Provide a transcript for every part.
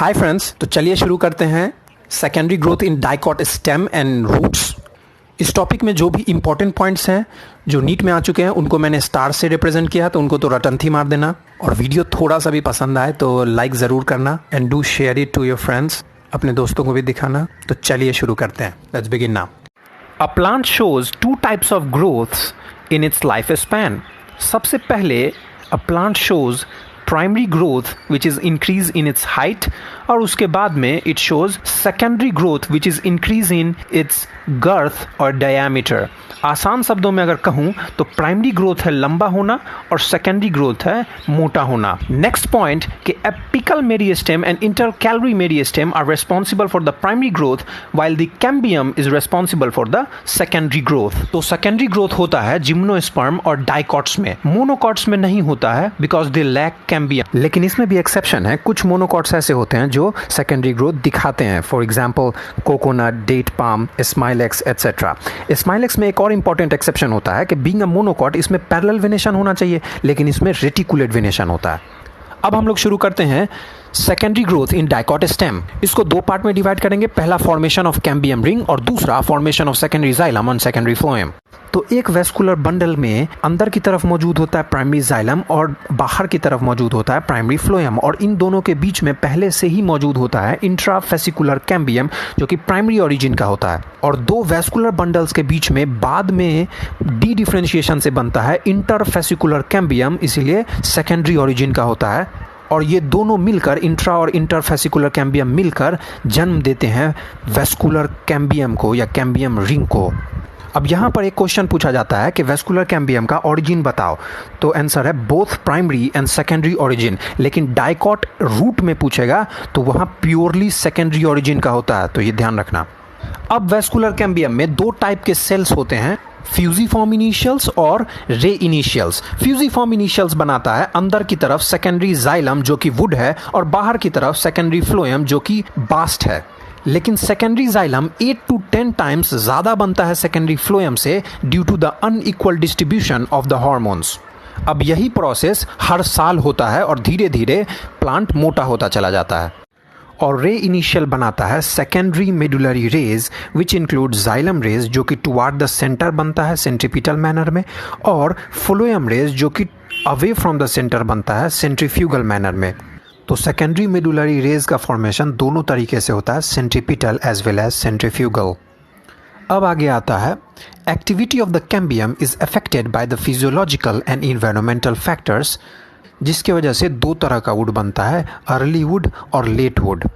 Hi friends, तो चलिए शुरू करते हैं secondary growth in dicot stem and roots. इस टॉपिक में जो भी इंपॉर्टेंट पॉइंट्स हैं जो नीट में आ चुके हैं उनको मैंने स्टार से रिप्रेजेंट किया, तो उनको तो रटन थी मार देना। और वीडियो थोड़ा सा भी पसंद आए तो लाइक ज़रूर करना and do share it to your friends, अपने दोस्तों को भी दिखाना। तो चलिए शुरू करते हैं, let's begin now. A plant shows two types of growths in its life span. सबसे पहले a plant shows primary growth which is increase in its height, और उसके बाद में it shows secondary growth which is increase in its girth और diameter. आसान शब्दों में अगर कहूँ तो प्राइमरी ग्रोथ है लंबा होना और सेकेंडरी ग्रोथ है मोटा होना। नेक्स्ट पॉइंट कि apical meristem and intercalary meristem are responsible for the primary growth while the cambium is responsible for the secondary growth. तो सेकेंडरी ग्रोथ होता है जिम्नोस्पर्म और डाइकॉट्स में, मोनोकॉट्स में नहीं होता है बिकॉज दे लैक कैम्बियम। लेकिन इसमें भी एक्सेप्शन है, कुछ मोनोकॉट्स ऐसे होते हैं जो सेकेंडरी ग्रोथ दिखाते हैं, for example coconut, date palm, Smilax etcetera. Smilax में एक और इंपॉर्टेंट एक्सेप्शन होता है कि बीइंग अ मोनोकॉट इसमें पैरेलल वेनेशन होना चाहिए, लेकिन इसमें रेटिकुलेट वेनेशन होता है। अब हम लोग शुरू करते हैं secondary growth in dicot stem. इसको दो पार्ट में डिवाइड करेंगे, पहला फॉर्मेशन ऑफ कैम्बियम रिंग और दूसरा फॉर्मेशन ऑफ सेकेंडरी जाइलम और सेकेंडरी फ्लोएम। तो एक वेस्कुलर बंडल में अंदर की तरफ मौजूद होता है प्राइमरी जाइलम और बाहर की तरफ मौजूद होता है प्राइमरी फ्लोएम, और इन दोनों के बीच में पहले से ही मौजूद होता है इंट्राफेसिकुलर कैम्बियम जो कि प्राइमरी ओरिजिन का होता है। और दो वेस्कुलर बंडल्स के बीच में बाद में डी डिफरेंशिएशन से बनता है इंटरफेसिकुलर कैम्बियम, इसीलिए सेकेंडरी ओरिजिन का होता है। और ये दोनों मिलकर इंट्रा और इंटरफेसिकुलर कैम्बियम मिलकर जन्म देते हैं वेस्कुलर कैम्बियम को या कैम्बियम रिंग को। अब यहाँ पर एक क्वेश्चन पूछा जाता है कि वेस्कुलर कैम्बियम का ओरिजिन बताओ, तो आंसर है both primary and secondary origin. लेकिन डाइकॉट रूट में पूछेगा तो वहाँ प्योरली सेकेंडरी ओरिजिन का होता है, तो ये ध्यान रखना। अब वेस्कुलर कैम्बियम में दो टाइप के सेल्स होते हैं, फ्यूजिफॉर्म इनिशियल्स और रे इनिशियल्स। फ्यूजिफॉर्म इनिशियल्स बनाता है अंदर की तरफ सेकेंडरी जाइलम जो कि वुड है और बाहर की तरफ सेकेंडरी फ्लोएम जो कि बास्ट है। लेकिन सेकेंडरी जाइलम 8 to 10 टाइम्स ज़्यादा बनता है सेकेंडरी फ्लोएम से due to the unequal distribution of the hormones. अब यही प्रोसेस हर साल होता है और धीरे धीरे प्लांट मोटा होता चला जाता है। और रे इनिशियल बनाता है secondary medullary rays which include xylem rays जो कि टुवार्ड द सेंटर बनता है सेंट्रीपिटल मैनर में, और फ्लोएम रेज जो कि अवे फ्रॉम द सेंटर बनता है सेंट्रीफ्यूगल मैनर में। तो सेकेंडरी मेडुलरी रेज का फॉर्मेशन दोनों तरीके से होता है, centripetal as well as centrifugal. अब आगे आता है activity of the cambium is affected by the physiological and environmental factors, जिसकी वजह से दो तरह का वुड बनता है, अर्ली वुड और लेट वुड।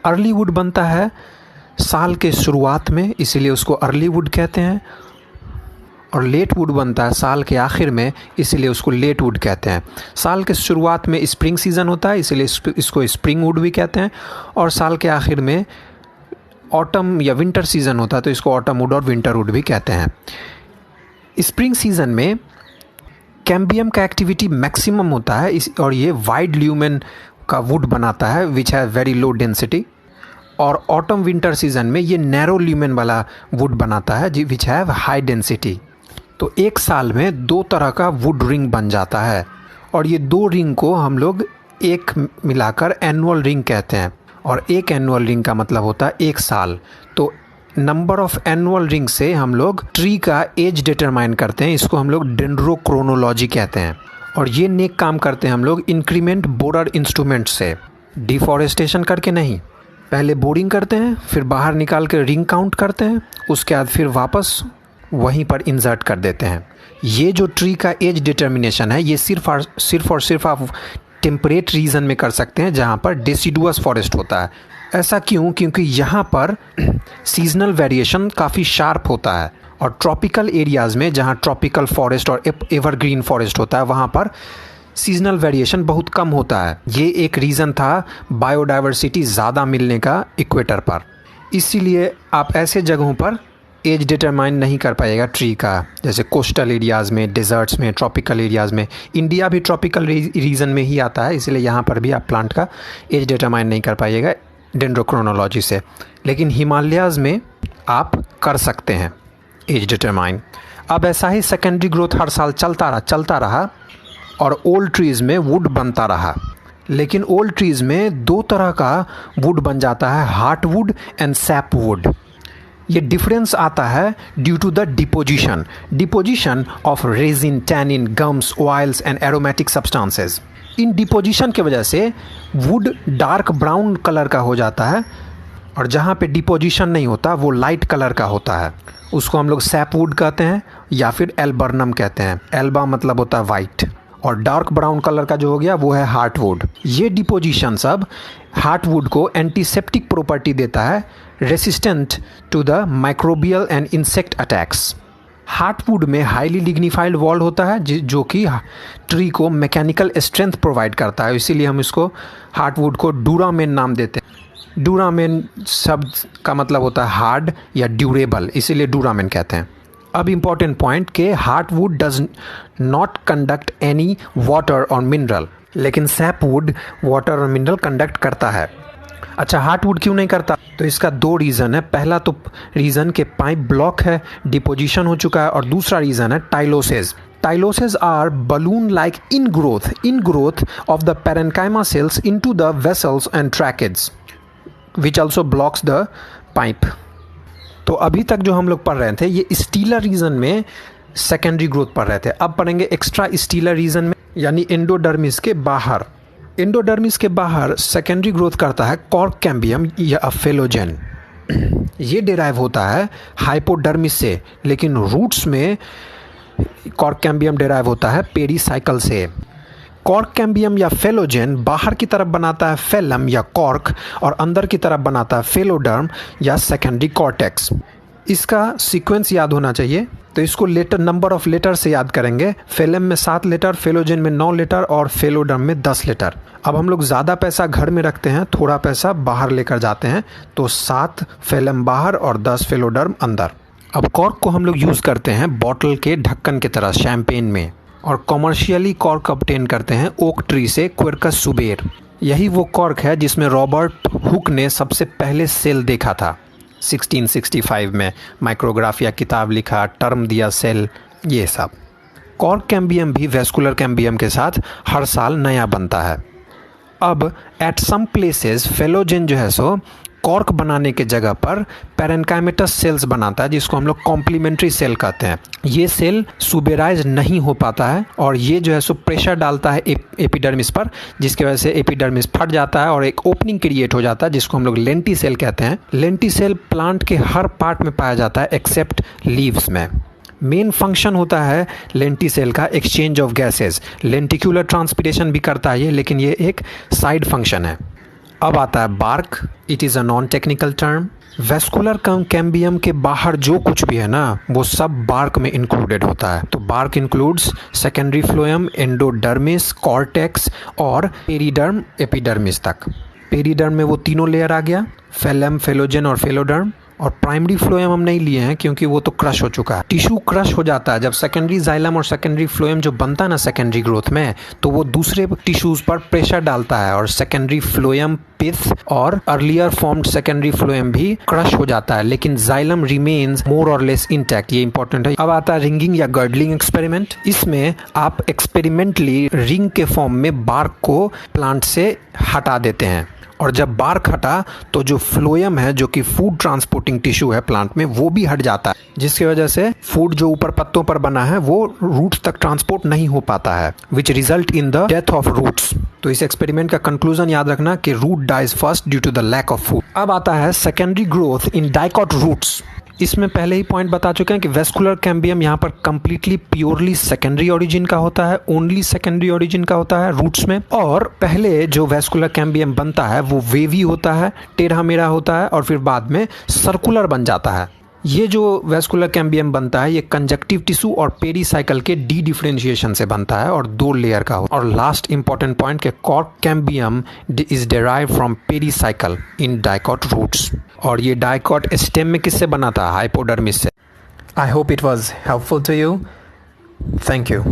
अर्ली वुड बनता है साल के शुरुआत में, इसीलिए उसको अर्ली वुड कहते हैं, और लेट वुड बनता है साल के आखिर में, इसीलिए उसको लेट वुड कहते हैं। साल के शुरुआत में स्प्रिंग सीज़न होता है, इसीलिए इसको स्प्रिंग वुड भी कहते हैं, और साल के आखिर में ऑटम या विंटर सीज़न होता है तो इसको ऑटम वुड और विंटर वुड भी कहते हैं। स्प्रिंग सीज़न में कैम्बियम का एक्टिविटी मैक्सिमम होता है और ये वाइड ल्यूमेन का वुड बनाता है which has very low density, और ऑटम विंटर सीजन में ये नैरो ल्यूमेन वाला वुड बनाता है विच हैव हाई डेंसिटी। तो एक साल में दो तरह का वुड रिंग बन जाता है, और ये दो रिंग को हम लोग एक मिलाकर एनुअल रिंग कहते हैं, और एक एनुअल रिंग का मतलब होता है एक साल। तो नंबर ऑफ एनुअल रिंग से हम लोग ट्री का एज डिटरमाइन करते हैं, इसको हम लोग डेंड्रोक्रोनोलॉजी कहते हैं। और ये नेक काम करते हैं हम लोग इंक्रीमेंट बोरर इंस्ट्रूमेंट से, डिफॉरेस्टेशन करके नहीं। पहले बोरिंग करते हैं, फिर बाहर निकाल के रिंग काउंट करते हैं, उसके बाद फिर वापस वहीं पर इंसर्ट कर देते हैं। ये जो ट्री का एज डिटर्मिनेशन है ये सिर्फ और सिर्फ आप टेम्परेट रीजन में कर सकते हैं जहाँ पर डेसिडुअस फॉरेस्ट होता है। ऐसा क्यों? क्योंकि यहाँ पर सीजनल वेरिएशन काफ़ी शार्प होता है, और ट्रॉपिकल एरियाज़ में जहाँ ट्रॉपिकल फॉरेस्ट और एवरग्रीन फॉरेस्ट होता है वहाँ पर सीजनल वेरिएशन बहुत कम होता है। ये एक रीज़न था बायोडाइवर्सिटी ज़्यादा मिलने का इक्वेटर पर, इसीलिए आप ऐसे जगहों पर एज डिटरमाइन नहीं कर पाएगा ट्री का, जैसे कोस्टल एरियाज़ में, डिज़र्ट्स में, ट्रॉपिकल एरियाज़ में। इंडिया भी ट्रॉपिकल रीजन में ही आता है, इसलिए यहाँ पर भी आप प्लांट का एज डिटरमाइन नहीं कर पाइएगा डेंड्रोक्रोनोलॉजी से। लेकिन हिमालयाज़ में आप कर सकते हैं एज डिटरमाइन। अब ऐसा ही सेकेंडरी ग्रोथ हर साल चलता रहा और ओल्ड ट्रीज़ में वुड बनता रहा। लेकिन ओल्ड ट्रीज में दो तरह का वुड बन जाता है, हार्टवुड एंड सैपवुड। ये डिफरेंस आता है due to the deposition of resin, tannin, gums, oils and aromatic substances. इन डिपोजिशन की वजह से वुड डार्क ब्राउन कलर का हो जाता है, और जहाँ पे डिपोजिशन नहीं होता वो लाइट कलर का होता है। उसको हम लोग सैपवुड कहते हैं या फिर एल्बर्नम कहते हैं। एल्बा मतलब होता है वाइट, और डार्क ब्राउन कलर का जो हो गया वो है हार्टवुड। ये डिपोजिशन सब हार्टवुड को एंटीसेप्टिक प्रॉपर्टी देता है, resistant to the microbial and insect attacks. Heartwood में हाईली लिग्निफाइड वॉल होता है जो कि ट्री को मैकेनिकल स्ट्रेंथ प्रोवाइड करता है, इसीलिए हम इसको हार्टवुड को डूरामेन नाम देते हैं। डूरामेन शब्द का मतलब होता है हार्ड या ड्यूरेबल, इसीलिए डूरामेन कहते हैं। अब इम्पॉर्टेंट पॉइंट के heartwood does not conduct any water और मिनरल, लेकिन सैपवुड वाटर और मिनरल कंडक्ट करता है। अच्छा, हार्टवुड क्यों नहीं करता? तो इसका दो रीज़न है। पहला तो रीज़न के पाइप ब्लॉक है, डिपोजिशन हो चुका है, और दूसरा रीज़न है tylosis. Tyloses are balloon-like ingrowth of the parenchyma cells into the vessels and tracheids, which also blocks the pipe. तो अभी तक जो हम लोग पढ़ रहे थे ये स्टीलर रीजन में सेकेंडरी ग्रोथ पढ़ रहे थे। अब पढ़ेंगे एक्स्ट्रा स्टीलर रीजन में, यानी एंडोडर्मिस के बाहर। एंडोडर्मिस के बाहर सेकेंडरी ग्रोथ करता है कॉर्क कैम्बियम या फेलोजेन। ये डिराइव होता है हाइपोडर्मिस से, लेकिन रूट्स में कॉर्क कैम्बियम डिराइव होता है पेरीसाइकल से। कॉर्क कैम्बियम या फेलोजेन बाहर की तरफ बनाता है फेलम या कॉर्क, और अंदर की तरफ बनाता है फेलोडर्म या सेकेंडरी कॉर्टेक्स। इसका सीक्वेंस याद होना चाहिए, तो इसको लेटर, नंबर ऑफ लेटर से याद करेंगे। फेलम में 7 लेटर, फेलोजेन में 9 लेटर और फेलोडर्म में 10 लेटर। अब हम लोग ज़्यादा पैसा घर में रखते हैं, थोड़ा पैसा बाहर लेकर जाते हैं, तो 7 फेलम बाहर और 10 फेलोडर्म अंदर। अब कॉर्क को हम लोग यूज़ करते हैं बॉटल के ढक्कन की तरह शैम्पेन में, और कॉमर्शियली कॉर्क ऑब्टेन करते हैं ओक ट्री से, क्विरकस सुबेर। यही वो कॉर्क है जिसमें रॉबर्ट हुक ने सबसे पहले सेल देखा था 1665 में। माइक्रोग्राफिया किताब लिखा, टर्म दिया सेल, ये सब। कॉर्क कैम्बियम भी वेस्कुलर कैम्बियम के साथ हर साल नया बनता है। अब एट सम प्लेसेस फेलोजेन जो है सो कॉर्क बनाने के जगह पर पैरेन्काइमेटस सेल्स बनाता है, जिसको हम लोग कॉम्प्लीमेंट्री सेल कहते हैं। ये सेल सुबेराइज नहीं हो पाता है, और ये जो है सो प्रेशर डालता है एपिडर्मिस पर, जिसकी वजह से एपिडर्मिस फट जाता है और एक ओपनिंग क्रिएट हो जाता है, जिसको हम लोग लेंटी सेल कहते हैं। लेंटी सेल प्लांट के हर पार्ट में पाया जाता है एक्सेप्ट लीव्स में। मेन फंक्शन होता है लेंटी सेल का exchange of gases. Lenticular transpiration भी करता है ये, लेकिन ये एक साइड फंक्शन है। अब आता है bark. It is a non technical term. Vascular cambium के बाहर जो कुछ भी है ना, वो सब बार्क में इंक्लूडेड होता है। तो bark includes secondary phloem, endodermis, cortex और पेरिडर्म एपिडर्मिस तक। पेरिडर्म में वो तीनों लेयर आ गया, फेलम, फेलोजेन और फेलोडर्म। और प्राइमरी फ्लोएम हम नहीं लिए हैं क्योंकि वो तो क्रश हो चुका है। टिश्यू क्रश हो जाता है जब सेकेंडरी जाइलम और सेकेंडरी फ्लोएम जो बनता है ना सेकेंडरी ग्रोथ में, तो वो दूसरे टिश्यूज पर प्रेशर डालता है, और सेकेंडरी फ्लोएम, पिथ और अर्लियर फॉर्म्ड सेकेंडरी फ्लोएम भी क्रश हो जाता है, लेकिन जाइलम रिमेन्स मोर और लेस इंटैक्ट। ये इंपॉर्टेंट है। अब आता है रिंगिंग या गर्डलिंग एक्सपेरिमेंट। इसमें आप एक्सपेरिमेंटली रिंग के फॉर्म में बार्क को प्लांट से हटा देते हैं, और जब बार्क हटा तो जो फ्लोएम है, जो कि फूड ट्रांसपोर्टिंग टिश्यू है प्लांट में, वो भी हट जाता है, जिसकी वजह से फूड जो ऊपर पत्तों पर बना है वो रूट्स तक ट्रांसपोर्ट नहीं हो पाता है, which result in the death of roots. तो इस एक्सपेरिमेंट का कंक्लूजन याद रखना कि root dies first due to the lack of food. अब आता है secondary growth in dicot roots. इसमें पहले ही पॉइंट बता चुके हैं कि वेस्कुलर कैम्बियम यहाँ पर कंप्लीटली प्योरली सेकेंडरी ओरिजिन का होता है, ओनली सेकेंडरी ओरिजिन का होता है रूट्स में। और पहले जो वेस्कुलर कैम्बियम बनता है वो वेवी होता है, टेढ़ा मेढ़ा होता है, और फिर बाद में सर्कुलर बन जाता है। ये जो वेस्कुलर कैम्बियम बनता है ये कंजक्टिव टिश्यू और पेरीसाइकल के डी डिफरेंशिएशन से बनता है, और 2 लेयर का होता है। और लास्ट इंपॉर्टेंट पॉइंट के cork cambium is derived from pericycle in dicot roots. और ये डाइकॉट स्टेम में किससे बना था? हाइपोडर्मिस से। I hope it was helpful to you. Thank you.